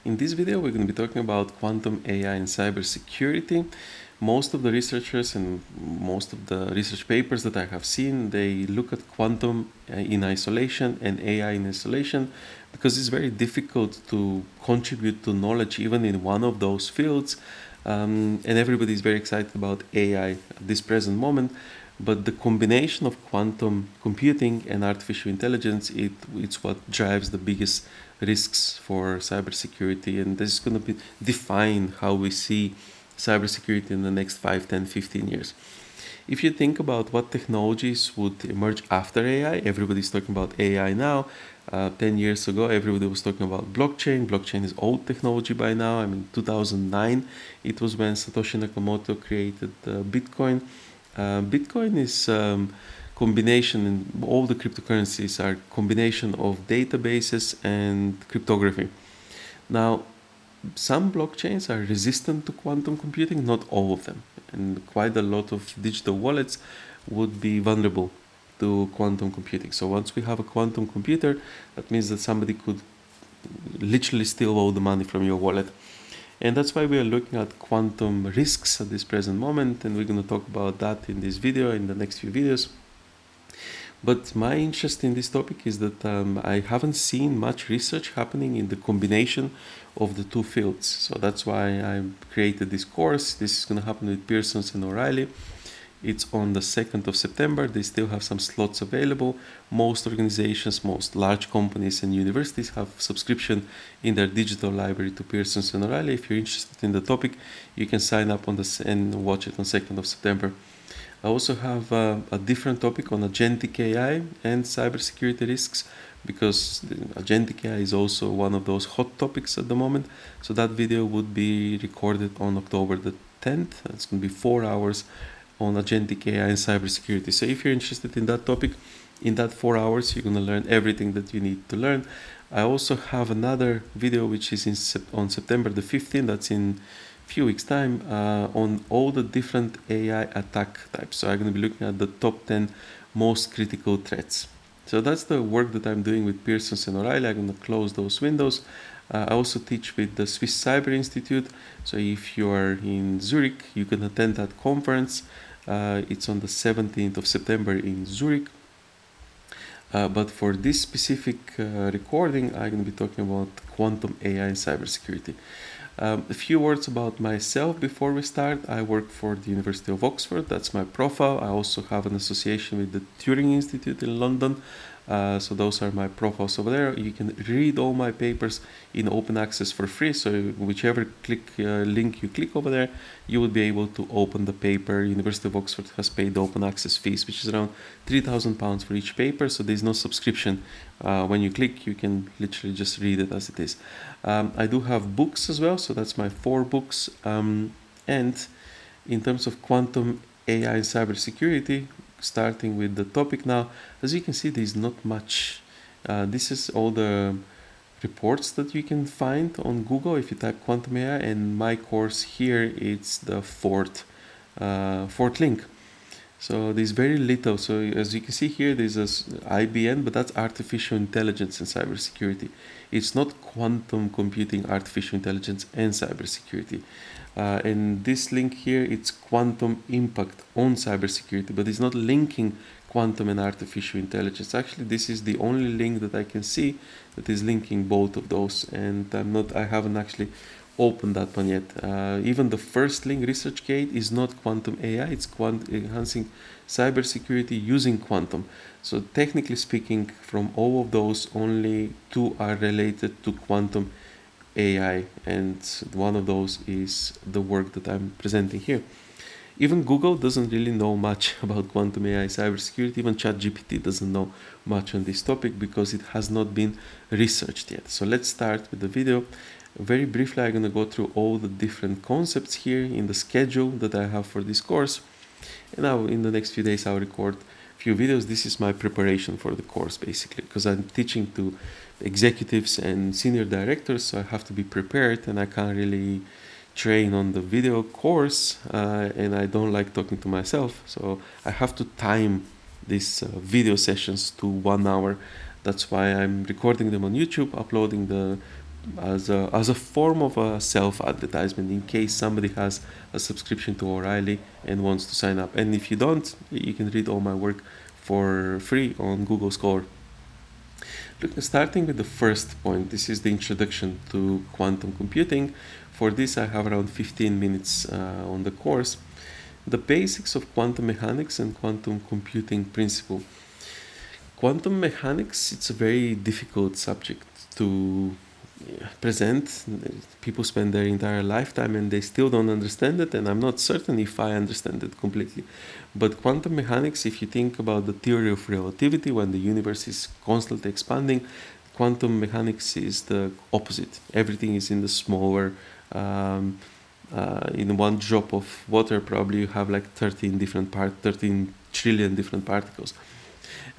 In this video, we're going to be talking about quantum AI and cybersecurity. Most of the researchers and most of the research papers that I have seen, they look at quantum in isolation and AI in isolation because it's very difficult to contribute to knowledge even in one of those fields. And everybody is very excited about AI at this present moment. But the combination of quantum computing and artificial intelligence, it's what drives the biggest risks for cybersecurity, and this is going to define how we see cybersecurity in the next 5, 10, 15 years. If you think about what technologies would emerge after AI, everybody's talking about AI now. 10 years ago, everybody was talking about blockchain. Blockchain is old technology by now. I mean, 2009, it was when Satoshi Nakamoto created Bitcoin. Bitcoin is combination, and all the cryptocurrencies are combination of databases and cryptography. Now, some blockchains are resistant to quantum computing, not all of them, and quite a lot of digital wallets would be vulnerable to quantum computing. So once we have a quantum computer, that means that somebody could literally steal all the money from your wallet. And that's why we are looking at quantum risks at this present moment, and we're going to talk about that in this video, in the next few videos. But my interest in this topic is that I haven't seen much research happening in the combination of the two fields. So that's why I created this course. This is going to happen with Pearsons and O'Reilly. It's on the 2nd of September. They still have some slots available. Most organizations, most large companies and universities have subscription in their digital library to Pearsons and O'Reilly. If you're interested in the topic, you can sign up on this and watch it on 2nd of September. I also have a different topic on agentic AI and cybersecurity risks, because agentic AI is also one of those hot topics at the moment. So that video would be recorded on October the 10th. It's going to be 4 hours on agentic AI and cybersecurity. So if you're interested in that topic, in that 4 hours, you're going to learn everything that you need to learn. I also have another video which is on September the 15th. That's in few weeks time, on all the different AI attack types. So I'm going to be looking at the top 10 most critical threats. So that's the work that I'm doing with Pearsons and O'Reilly. I'm going to close those windows. I also teach with the Swiss Cyber Institute. So if you are in Zurich, you can attend that conference. It's on the 17th of September in Zurich. But for this specific recording, I'm going to be talking about quantum AI and cybersecurity. A few words about myself before we start. I work for the University of Oxford. That's my profile. I also have an association with the Turing Institute in London. So those are my profiles over there. You can read all my papers in open access for free. So whichever link you click over there, you will be able to open the paper. University of Oxford has paid the open access fees, which is around £3,000 for each paper. So there's no subscription. When you click, you can literally just read it as it is. I do have books as well. So that's my 4 books. And in terms of quantum AI and cybersecurity, starting with the topic now, as you can see, there's not much. This is all the reports that you can find on Google if you type quantum AI, and my course here, it's the fourth link. So there's very little. So as you can see here, there's a IBN, but that's artificial intelligence and cybersecurity. It's not quantum computing, artificial intelligence and cybersecurity. And this link here, it's quantum impact on cybersecurity, but it's not linking quantum and artificial intelligence. Actually, this is the only link that I can see that is linking both of those, and I haven't actually opened that one yet. Even the first link, ResearchGate, is not quantum AI, it's enhancing cybersecurity using quantum. So technically speaking, from all of those, only 2 are related to quantum AI, and one of those is the work that I'm presenting here. Even Google doesn't really know much about quantum AI cybersecurity. Even ChatGPT doesn't know much on this topic because it has not been researched yet. So let's start with the video. Very briefly, I'm going to go through all the different concepts here in the schedule that I have for this course. And now in the next few days, I'll record a few videos. This is my preparation for the course, basically, because I'm teaching to executives and senior directors, so I have to be prepared, and I can't really train on the video course, and I don't like talking to myself, so I have to time these video sessions to 1 hour. That's why I'm recording them on YouTube, uploading the as a form of a self-advertisement in case somebody has a subscription to O'Reilly and wants to sign up. And if you don't, you can read all my work for free on Google Scholar. Look, starting with the first point, this is the introduction to quantum computing. For this, I have around 15 minutes on the course. The basics of quantum mechanics and quantum computing principle. Quantum mechanics, it's a very difficult subject to present. People spend their entire lifetime and they still don't understand it, and I'm not certain if I understand it completely. But quantum mechanics, if you think about the theory of relativity, when the universe is constantly expanding, quantum mechanics is the opposite. Everything is in the smaller. In one drop of water, probably you have like 13 trillion different particles.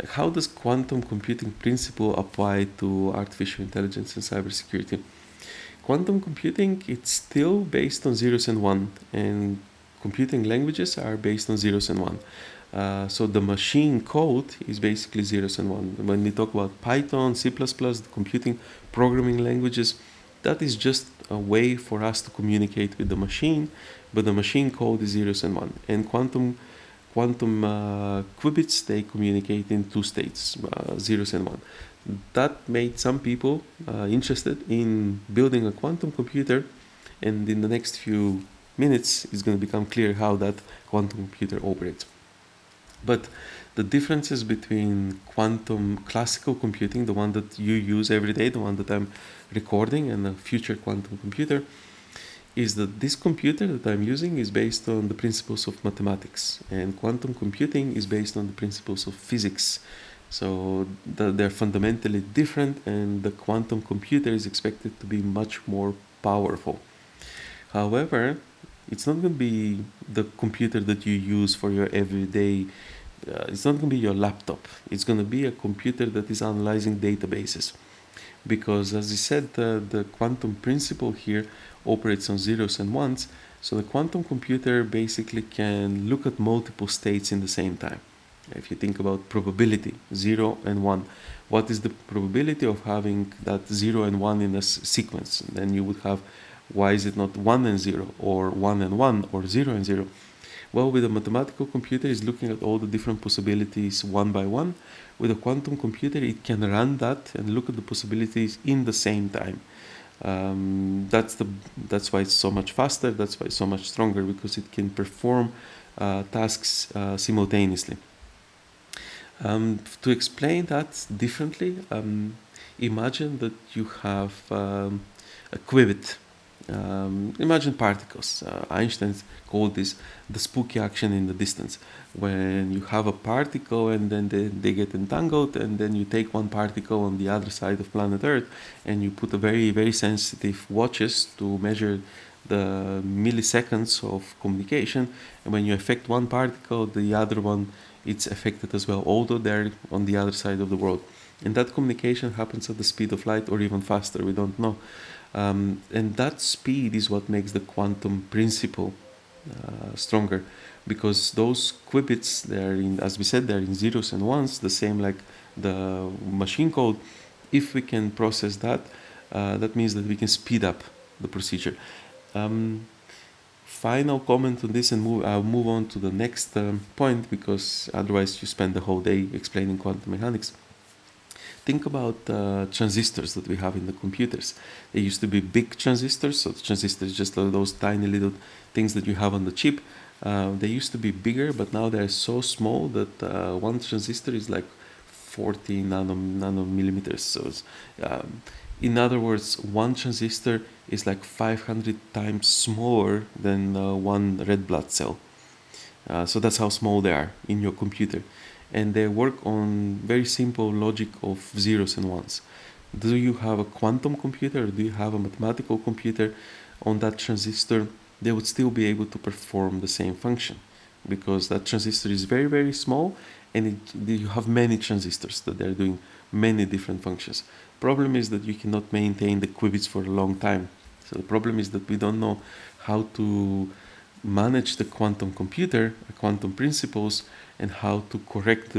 How does quantum computing principle apply to artificial intelligence and cybersecurity? Quantum computing, it's still based on zeros and one, and computing languages are based on zeros and one. So the machine code is basically zeros and one. When we talk about Python, C++, the computing programming languages, that is just a way for us to communicate with the machine, but the machine code is zeros and one. And quantum qubits, they communicate in two states, zeros and one. That made some people interested in building a quantum computer, and in the next few minutes it's going to become clear how that quantum computer operates. But the differences between quantum classical computing, the one that you use every day, the one that I'm recording, and a future quantum computer, is that this computer that I'm using is based on the principles of mathematics, and quantum computing is based on the principles of physics. So they're fundamentally different, and the quantum computer is expected to be much more powerful. However, it's not going to be the computer that you use for your everyday. It's not going to be your laptop. It's going to be a computer that is analyzing databases. Because, as I said, the quantum principle here operates on zeros and ones. So the quantum computer basically can look at multiple states in the same time. If you think about probability, 0 and 1, what is the probability of having that 0 and 1 in a sequence? Then you would have, why is it not 1 and 0, or 1 and 1, or 0 and 0? Well, with a mathematical computer, it's looking at all the different possibilities one by one. With a quantum computer, it can run that and look at the possibilities in the same time. That's why it's so much faster. That's why it's so much stronger, because it can perform tasks simultaneously. To explain that differently, imagine that you have a qubit. Imagine particles. Einstein called this the spooky action in the distance. When you have a particle and then they get entangled, and then you take one particle on the other side of planet Earth and you put a very, very sensitive watches to measure the milliseconds of communication. And when you affect one particle, the other one, it's affected as well, although they're on the other side of the world. And that communication happens at the speed of light, or even faster, we don't know. And that speed is what makes the quantum principle stronger, because those qubits, they're in, as we said, they're in zeros and ones, the same like the machine code. If we can process that, that means that we can speed up the procedure. Final comment on this, and I'll move on to the next point, because otherwise you spend the whole day explaining quantum mechanics. Think about transistors that we have in the computers. They used to be big transistors, so the transistor is just those tiny little things that you have on the chip. They used to be bigger, but now they're so small that one transistor is like 40 nanomillimeters. So in other words, one transistor is like 500 times smaller than one red blood cell. So that's how small they are in your computer. And they work on very simple logic of zeros and ones. Do you have a quantum computer, or do you have a mathematical computer on that transistor? They would still be able to perform the same function, because that transistor is very, very small, and you have many transistors that they're doing many different functions. Problem is that you cannot maintain the qubits for a long time. So the problem is that we don't know how to manage the quantum computer, quantum principles, and how to correct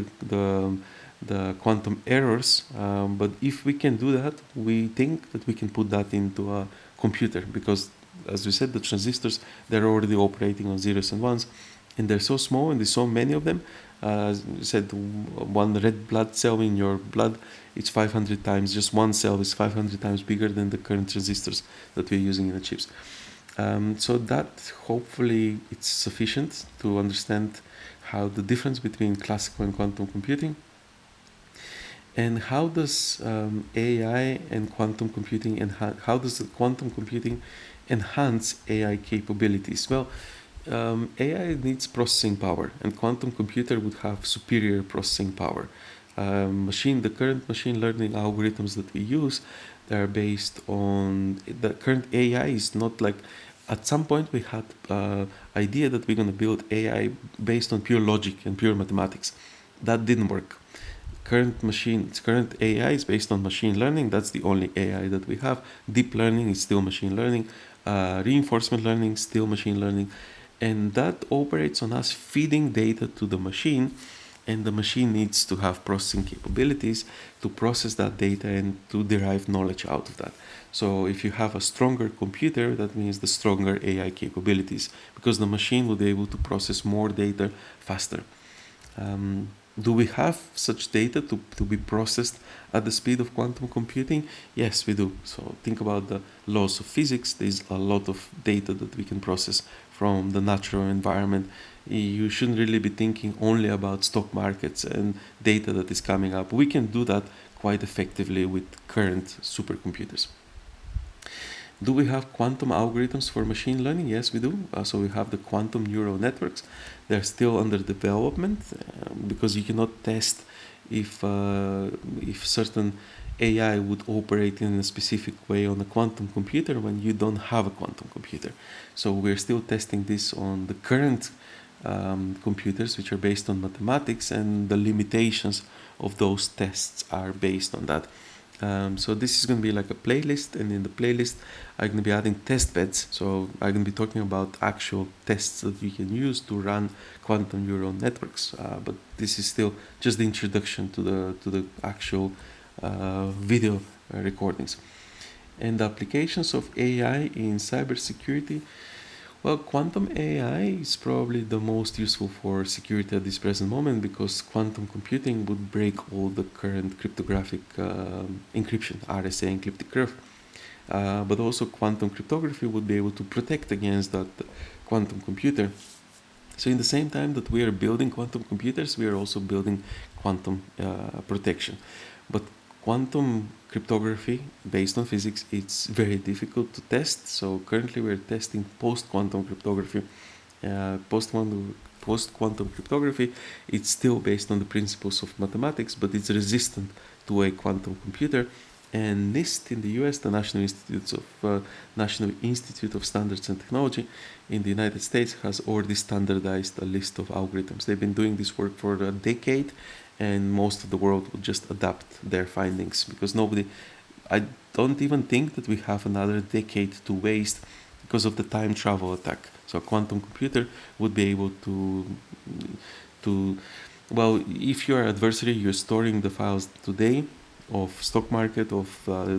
the quantum errors. But if we can do that, we think that we can put that into a computer, because, as we said, the transistors, they're already operating on zeros and ones, and they're so small and there's so many of them. As you said, one red blood cell in your blood, it's 500 times, just one cell is 500 times bigger than the current transistors that we're using in the chips. So that hopefully it's sufficient to understand how the difference between classical and quantum computing, and how does AI and quantum computing, and how does the quantum computing enhance AI capabilities? Well, AI needs processing power, and quantum computer would have superior processing power. The current machine learning algorithms that we use, they're based on the current AI is not like, at some point we had idea that we're going to build AI based on pure logic and pure mathematics. That didn't work. Current AI is based on machine learning. That's the only AI that we have. Deep learning is still machine learning. Reinforcement learning, still machine learning. And that operates on us feeding data to the machine, and the machine needs to have processing capabilities to process that data and to derive knowledge out of that. So if you have a stronger computer, that means the stronger AI capabilities, because the machine will be able to process more data faster. Do we have such data to be processed at the speed of quantum computing? Yes, we do. So think about the laws of physics. There's a lot of data that we can process from the natural environment. You shouldn't really be thinking only about stock markets and data that is coming up. We can do that quite effectively with current supercomputers. Do we have quantum algorithms for machine learning? Yes, we do. So we have the quantum neural networks. They're still under development, because you cannot test if certain AI would operate in a specific way on a quantum computer when you don't have a quantum computer. So we're still testing this on the current computers, which are based on mathematics, and the limitations of those tests are based on that. So this is going to be like a playlist, and in the playlist I'm going to be adding test beds. So I'm going to be talking about actual tests that you can use to run quantum neural networks. But this is still just the introduction to the actual video recordings. And the applications of AI in cybersecurity. Well, quantum AI is probably the most useful for security at this present moment, because quantum computing would break all the current cryptographic encryption, RSA encrypted curve. But also quantum cryptography would be able to protect against that quantum computer. So in the same time that we are building quantum computers, we are also building quantum protection. But quantum cryptography based on physics, it's very difficult to test. So currently we're testing post-quantum cryptography. Post-quantum cryptography, it's still based on the principles of mathematics, but it's resistant to a quantum computer. And NIST in the US, the National Institute of Standards and Technology in the United States, has already standardized a list of algorithms. They've been doing this work for a decade, and most of the world will just adapt their findings, because I don't even think that we have another decade to waste because of the time travel attack. So a quantum computer would be able to well, if you're an adversary, you're storing the files today of stock market, of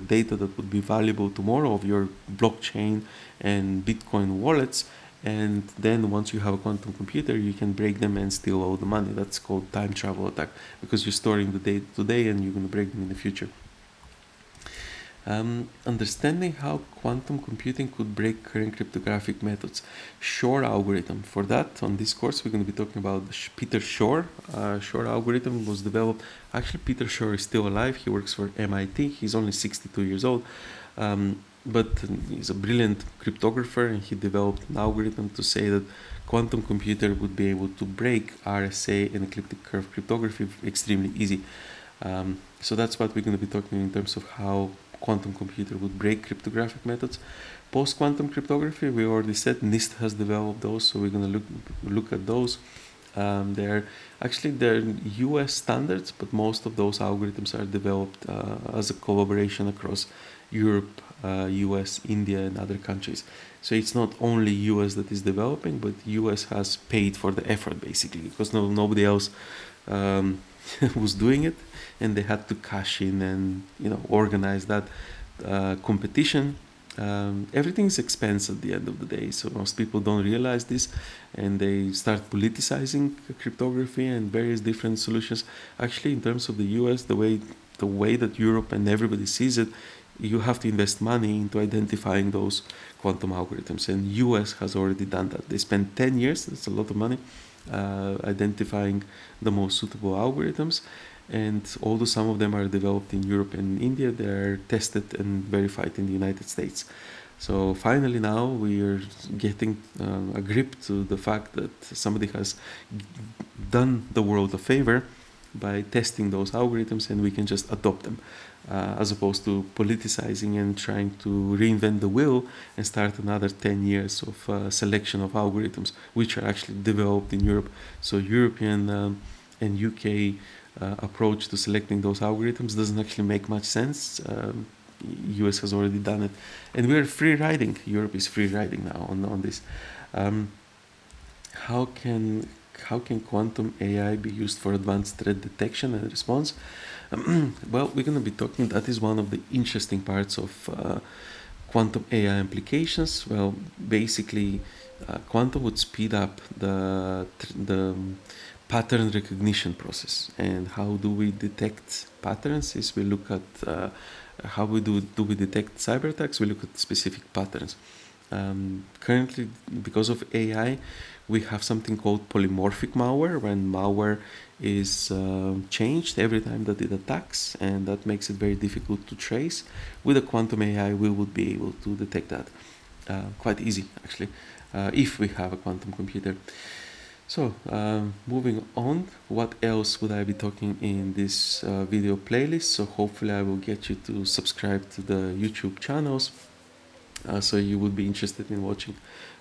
data that would be valuable tomorrow, of your blockchain and Bitcoin wallets, and then once you have a quantum computer, you can break them and steal all the money. That's called time travel attack, because you're storing the data today and you're going to break them in the future. Understanding how quantum computing could break current cryptographic methods. Shor algorithm. For that, on this course, we're going to be talking about Peter Shor. Shor algorithm was developed. Actually, Peter Shor is still alive. He works for MIT. He's only 62 years old. But he's a brilliant cryptographer, and he developed an algorithm to say that quantum computer would be able to break RSA and ecliptic curve cryptography extremely easy. So that's what we're going to be talking in terms of how quantum computer would break cryptographic methods. Post-quantum cryptography, we already said NIST has developed those, so we're going to look at those. They're US standards, but most of those algorithms are developed as a collaboration across Europe, US, India, and other countries. So it's not only US that is developing, but US has paid for the effort, basically, because nobody else was doing it, and they had to cash in and organize that competition. Everything is expense at the end of the day, so most people don't realize this, and they start politicizing cryptography and various different solutions. Actually, in terms of the US, the way that Europe and everybody sees it, you have to invest money into identifying those quantum algorithms, and US has already done that. They spent 10 years, that's a lot of money, identifying the most suitable algorithms, and although some of them are developed in Europe and India, they are tested and verified in the United States. So finally now we are getting a grip to the fact that somebody has done the world a favor by testing those algorithms, and we can just adopt them, as opposed to politicizing and trying to reinvent the wheel and start another 10 years of selection of algorithms, which are actually developed in Europe. So European and UK approach to selecting those algorithms doesn't actually make much sense. US has already done it, and we are free riding. Europe is free riding now on this. Um, how can quantum AI be used for advanced threat detection and response? Well, we're going to be talking. That is one of the interesting parts of quantum AI applications. Well, basically, quantum would speed up the pattern recognition process. And how do we detect patterns? Is we look at how we do we detect cyber attacks? We look at specific patterns. Currently, because of AI, we have something called polymorphic malware, when malware is changed every time that it attacks, and that makes it very difficult to trace. With a quantum AI, we would be able to detect that quite easy, actually, if we have a quantum computer. So, moving on, what else would I be talking in this video playlist? So hopefully I will get you to subscribe to the YouTube channels, so you would be interested in watching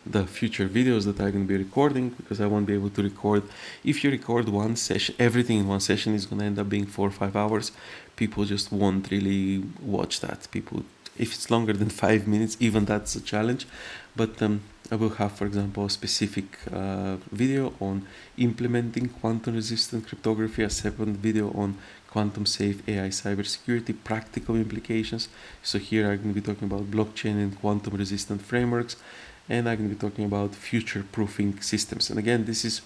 the future videos that I'm going to be recording, because I won't be able to record. If you record one session, everything in one session is going to end up being 4 or 5 hours. People just won't really watch that. People, if it's longer than 5 minutes, even that's a challenge. But I will have, for example, a specific video on implementing quantum resistant cryptography, a separate video on quantum safe AI cybersecurity, practical implications. So here I'm going to be talking about blockchain and quantum resistant frameworks, and I'm going to be talking about future proofing systems. And again, this is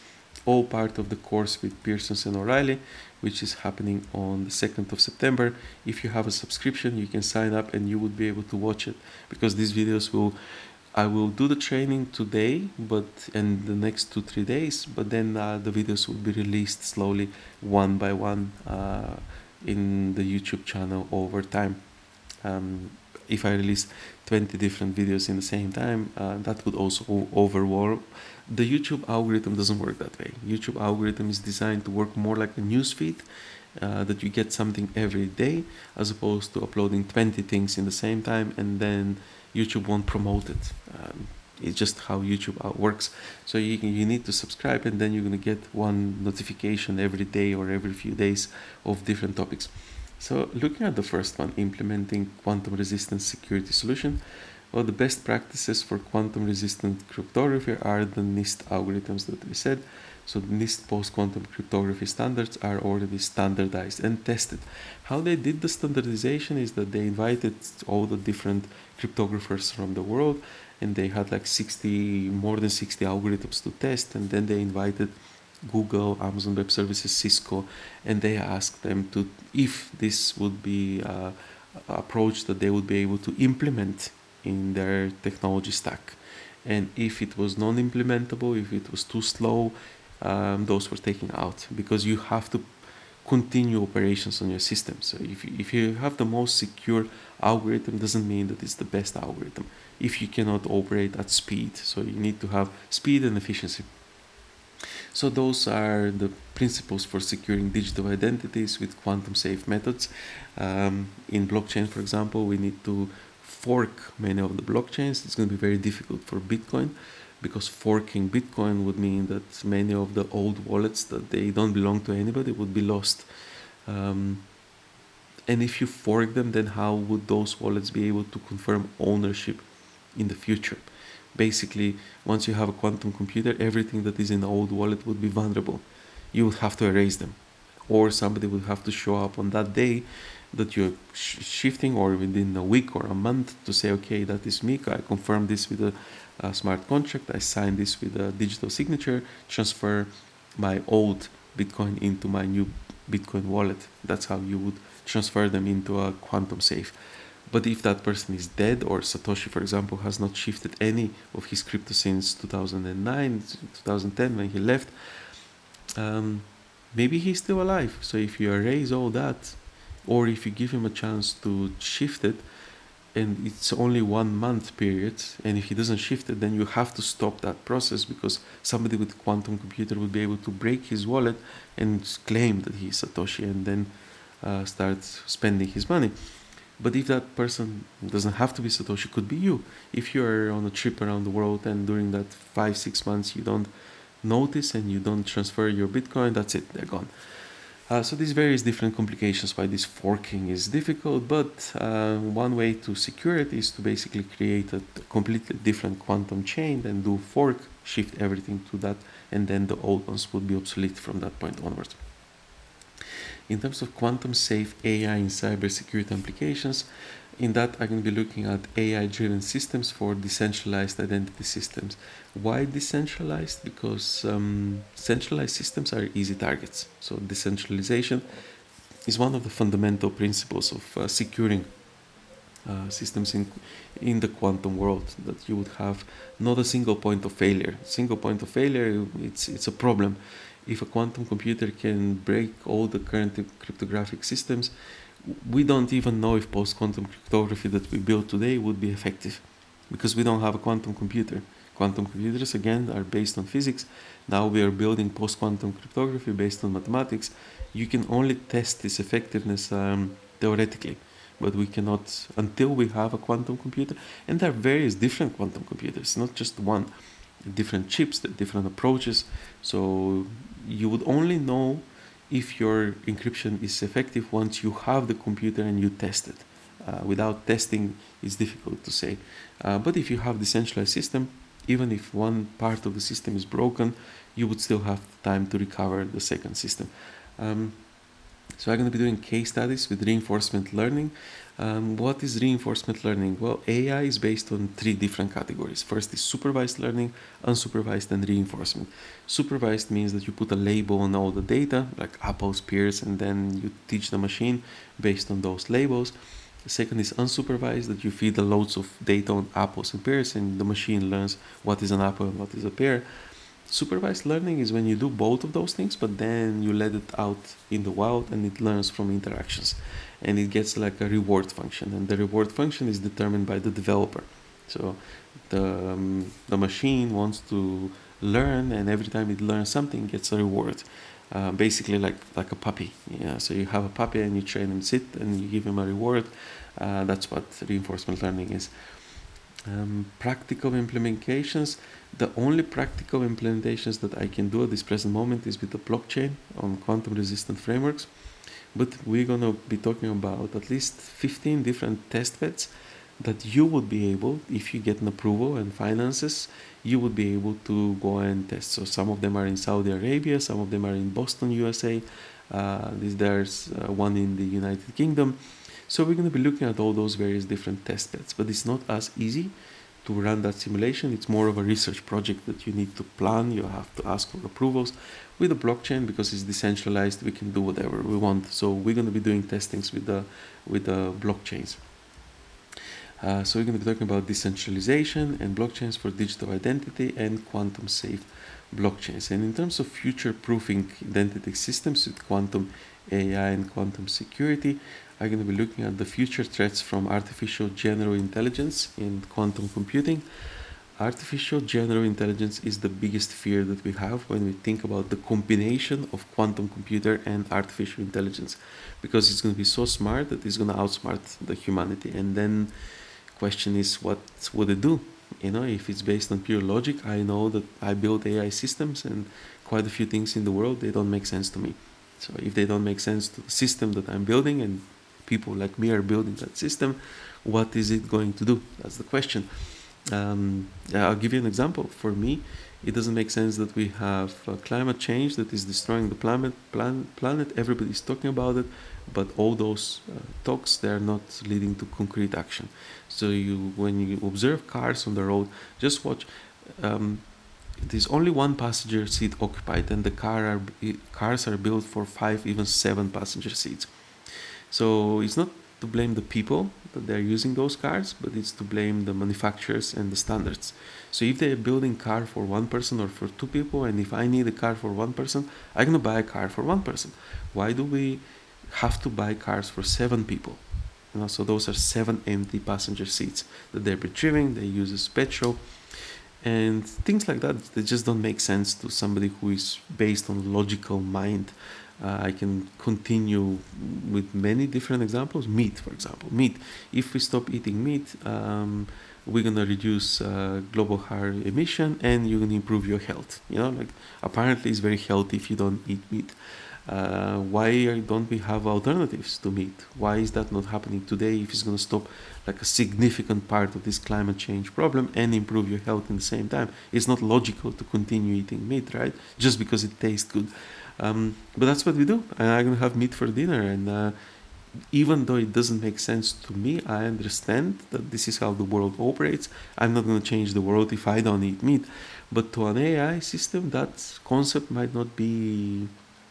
all part of the course with Pearsons and O'Reilly, which is happening on the 2nd of September. If you have a subscription, you can sign up and you would be able to watch it, because these videos I will do the training today, and the next 2-3 days, but then the videos will be released slowly, one by one, in the YouTube channel over time. If I release 20 different videos in the same time, that would also overwhelm. The YouTube algorithm doesn't work that way. YouTube algorithm is designed to work more like a newsfeed, that you get something every day, as opposed to uploading 20 things in the same time, and then YouTube won't promote it. It's just how YouTube works. So you need to subscribe, and then you're going to get one notification every day or every few days of different topics. So looking at the first one, implementing quantum resistant security solution. Well, the best practices for quantum resistant cryptography are the NIST algorithms that we said. So the NIST post-quantum cryptography standards are already standardized and tested. How they did the standardization is that they invited all the different cryptographers from the world, and they had like more than 60 algorithms to test, and then they invited Google, Amazon Web Services, Cisco, and they asked them if this would be an approach that they would be able to implement in their technology stack. And if it was non-implementable, if it was too slow, those were taken out, because you have to continue operations on your system. So if you have the most secure algorithm, doesn't mean that it's the best algorithm if you cannot operate at speed. So you need to have speed and efficiency. So those are the principles for securing digital identities with quantum safe methods. In blockchain, for example, we need to fork many of the blockchains. It's going to be very difficult for Bitcoin, because forking Bitcoin would mean that many of the old wallets that they don't belong to anybody would be lost. And if you fork them, then how would those wallets be able to confirm ownership in the future? Basically, once you have a quantum computer, everything that is in the old wallet would be vulnerable. You would have to erase them. or somebody would have to show up on that day that you're shifting, or within a week or a month, to say, okay, that is me, I confirm this with a smart contract, I sign this with a digital signature, transfer my old Bitcoin into my new Bitcoin wallet. That's how you would transfer them into a quantum safe. But if that person is dead, or Satoshi, for example, has not shifted any of his crypto since 2009, 2010, when he left, um, maybe he's still alive. So if you erase all that, or if you give him a chance to shift it, and it's only 1 month period, and if he doesn't shift it, then you have to stop that process, because somebody with a quantum computer would be able to break his wallet and claim that he's Satoshi, and then start spending his money. But if that person doesn't have to be Satoshi, could be you. If you're on a trip around the world and during that 5-6 months you don't notice and you don't transfer your Bitcoin, that's it, they're gone. So these various different complications why this forking is difficult, but one way to secure it is to basically create a completely different quantum chain and do fork, shift everything to that, and then the old ones would be obsolete from that point onwards. In terms of quantum safe AI in cybersecurity applications, in that I'm going to be looking at AI-driven systems for decentralized identity systems. Why decentralized? Because centralized systems are easy targets. So decentralization is one of the fundamental principles of securing systems in the quantum world, that you would have not a single point of failure. Single point of failure, it's a problem. If a quantum computer can break all the current cryptographic systems, we don't even know if post-quantum cryptography that we build today would be effective, because we don't have a quantum computer. Quantum computers, again, are based on physics. Now we are building post-quantum cryptography based on mathematics. You can only test this effectiveness theoretically, but we cannot until we have a quantum computer. And there are various different quantum computers, not just one. Different chips, different approaches. So you would only know if your encryption is effective once you have the computer and you test it. Without testing, it's difficult to say. But if you have decentralized system, even if one part of the system is broken, you would still have time to recover the second system. So I'm going to be doing case studies with reinforcement learning. What is reinforcement learning? Well, AI is based on 3 different categories. First is supervised learning, unsupervised, and reinforcement. Supervised means that you put a label on all the data, like apples, pears, and then you teach the machine based on those labels. The second is unsupervised, that you feed the loads of data on apples and pears, and the machine learns what is an apple and what is a pear. Supervised learning is when you do both of those things, but then you let it out in the wild and it learns from interactions. And it gets like a reward function. And the reward function is determined by the developer. So the machine wants to learn, and every time it learns something, it gets a reward. Basically like a puppy. Yeah, so you have a puppy and you train him sit and you give him a reward. That's what reinforcement learning is. Practical implementations. The only practical implementations that I can do at this present moment is with the blockchain on quantum resistant frameworks. But we're going to be talking about at least 15 different test beds that you would be able, if you get an approval and finances, you would be able to go and test. So some of them are in Saudi Arabia, some of them are in Boston, USA. There's one in the United Kingdom. So we're going to be looking at all those various different test beds, but it's not as easy to run that simulation. It's more of a research project that you need to plan. You have to ask for approvals. With the blockchain, because it's decentralized, we can do whatever we want. So we're going to be doing testings with the blockchains. So we're going to be talking about decentralization and blockchains for digital identity and quantum safe blockchains. And in terms of future-proofing identity systems with quantum AI and quantum security, I'm going to be looking at the future threats from artificial general intelligence in quantum computing. Artificial general intelligence is the biggest fear that we have when we think about the combination of quantum computer and artificial intelligence, because it's going to be so smart that it's going to outsmart the humanity. And then question is, what would it do? You know, if it's based on pure logic, I know that I build AI systems and quite a few things in the world, they don't make sense to me. So if they don't make sense to the system that I'm building and people like me are building that system, what is it going to do? That's the question. I'll give you an example. For me, it doesn't make sense that we have climate change that is destroying the planet. Everybody's talking about it, but all those talks, they're not leading to concrete action. So when you observe cars on the road, just watch. Um, there's only one passenger seat occupied, and the cars are built for 5, even 7 passenger seats. So it's not to blame the people that they're using those cars, but it's to blame the manufacturers and the standards. So if they're building car for one person or for 2 people, and if I need a car for one person, I'm gonna buy a car for one person. Why do we have to buy cars for 7 people? So those are 7 empty passenger seats that they're retrieving. They use as petrol and things like that. They just don't make sense to somebody who is based on logical mind. I can continue with many different examples. Meat, for example. Meat. If we stop eating meat, we're gonna reduce global higher emission, and you're gonna improve your health. Like apparently it's very healthy if you don't eat meat. Why don't we have alternatives to meat? Why is that not happening today if it's going to stop like a significant part of this climate change problem and improve your health in the same time? It's not logical to continue eating meat, right? Just because it tastes good. But that's what we do. And I'm going to have meat for dinner. And even though it doesn't make sense to me, I understand that this is how the world operates. I'm not going to change the world if I don't eat meat. But to an AI system, that concept might not be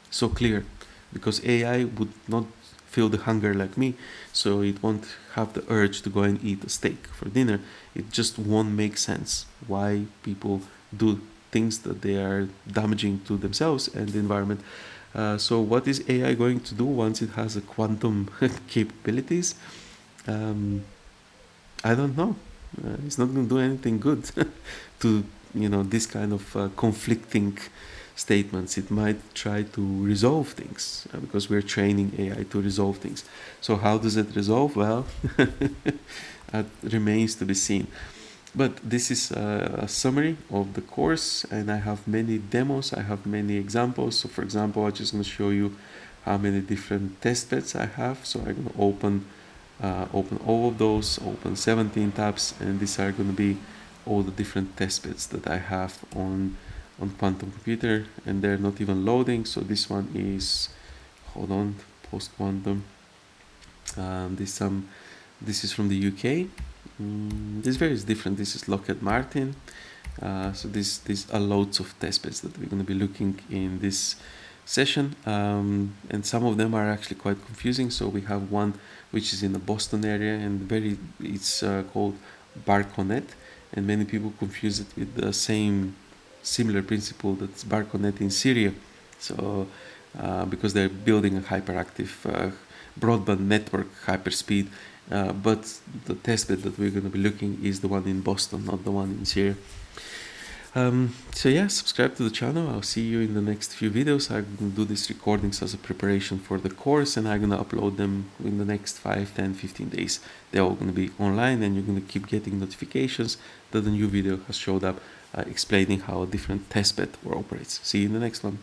so clear, because AI would not feel the hunger like me, so it won't have the urge to go and eat a steak for dinner. It just won't make sense why people do things that they are damaging to themselves and the environment. So what is AI going to do once it has a quantum capabilities? Um, I don't know. It's not going to do anything good to this kind of conflicting statements. It might try to resolve things because we're training AI to resolve things. So how does it resolve? Well, that remains to be seen. But this is a summary of the course, and I have many demos. I have many examples. So for example, I'm just going to show you how many different test beds I have. So I'm going to open all of those, open 17 tabs, and these are going to be all the different test beds that I have on quantum computer, and they're not even loading. So this one is, hold on, post quantum. This is from the UK. This varies different. This is Lockheed Martin. So these are loads of testbeds that we're going to be looking in this session, and some of them are actually quite confusing. So we have one which is in the Boston area, and it's called Barconet, and many people confuse it with the similar principle that's Barconet in Syria. So because they're building a hyperactive broadband network, hyperspeed, but the testbed that we're going to be looking is the one in Boston, not the one in Syria. So yeah, subscribe to the channel. I'll see you in the next few videos. I'm going to do these recordings as a preparation for the course, and I'm going to upload them in the next 5, 10, 15 days. They're all going to be online, and you're going to keep getting notifications that a new video has showed up explaining how a different testbed operates. See you in the next one.